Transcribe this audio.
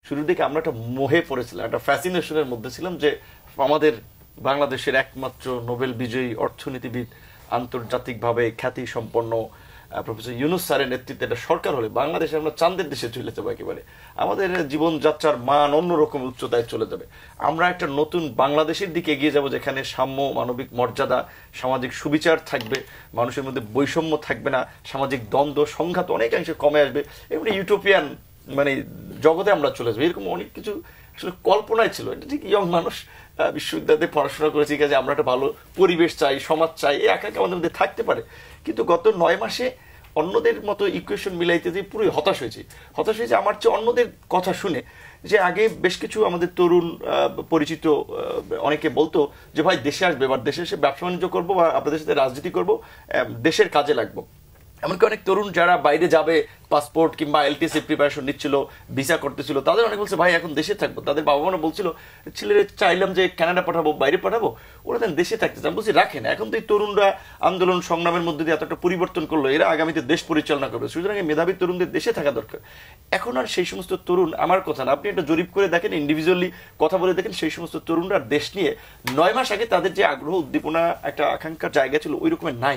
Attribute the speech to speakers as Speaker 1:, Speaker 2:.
Speaker 1: শুরুর দিকে আমরা একটা মোহে পড়েছিলাম, একটা ফ্যাসিনেশনের মধ্যে ছিলাম যে আমাদের বাংলাদেশের একমাত্র নোবেল বিজয়ী অর্থনীতিবিদ, আন্তর্জাতিকভাবে খ্যাতি সম্পন্ন প্রফেসর ইউনুস স্যারের নেতৃত্বে একটা সরকার হলে বাংলাদেশে আমরা চাঁদের দেশে চলে যাবো, একেবারে আমাদের জীবনযাত্রার মান অন্যরকম উচ্চতায় চলে যাবে। আমরা একটা নতুন বাংলাদেশের দিকে এগিয়ে যাব, যেখানে সাম্য, মানবিক মর্যাদা, সামাজিক সুবিচার থাকবে, মানুষের মধ্যে বৈষম্য থাকবে না, সামাজিক দ্বন্দ্ব সংঘাত অনেকাংশে কমে আসবে, এগুলো ইউটোপিয়ান মানে জগতে আমরা চলে যাবো। এরকম অনেক কিছু আসলে কল্পনায় ছিল। এটা ঠিক ইয়ং মানুষ, বিশ্ববিদ্যালয়ে পড়াশোনা করেছি, কাজে আমরা একটা ভালো পরিবেশ চাই, সমাজ চাই, এই আকাঙ্ক্ষা আমাদের মধ্যে থাকতে পারে। কিন্তু গত 9 মাসে অন্যদের মতো ইকুয়েশন মিলাইতে যে পুরোই হতাশ হয়েছি। আমার চেয়ে অন্যদের কথা শুনে, যে আগে বেশ কিছু আমাদের তরুণ পরিচিত অনেকে বলতো যে ভাই দেশে আসবে, এবার দেশে এসে ব্যবসা বাণিজ্য করবো বা আপনাদের সাথে রাজনীতি করবো, দেশের কাজে লাগবো। এমনকি অনেক তরুণ যারা বাইরে যাবে, পাসপোর্ট কিংবা এলটিসি প্রিপারেশন নিচ্ছিল, ভিসা করতেছিল, তাদের অনেক বলছে ভাই এখন দেশে থাকবো। তাদের বাবা মারা বলছিল ছেলেরা চাইলাম যে কানাডা পাঠাবো, বাইরে পাঠাবো, ওরা দেন দেশে থাকতে চান। বলছি রাখেন, এখন তো এই তরুণরা আন্দোলন সংগ্রামের মধ্যে দিয়ে এতটা পরিবর্তন করলো, এরা আগামীতে দেশ পরিচালনা করবে, সুতরাং মেধাবী তরুণদের দেশে থাকা দরকার। এখন আর সেই সমস্ত তরুণ, আমার কথা না, আপনি একটা জরিপ করে দেখেন, ইন্ডিভিজুয়ালি কথা বলে দেখেন, সেই সমস্ত তরুণরা দেশ নিয়ে 9 মাস আগে তাদের যে আগ্রহ, উদ্দীপনা, একটা আকাঙ্ক্ষার জায়গা ছিল ওই রকমের নাই।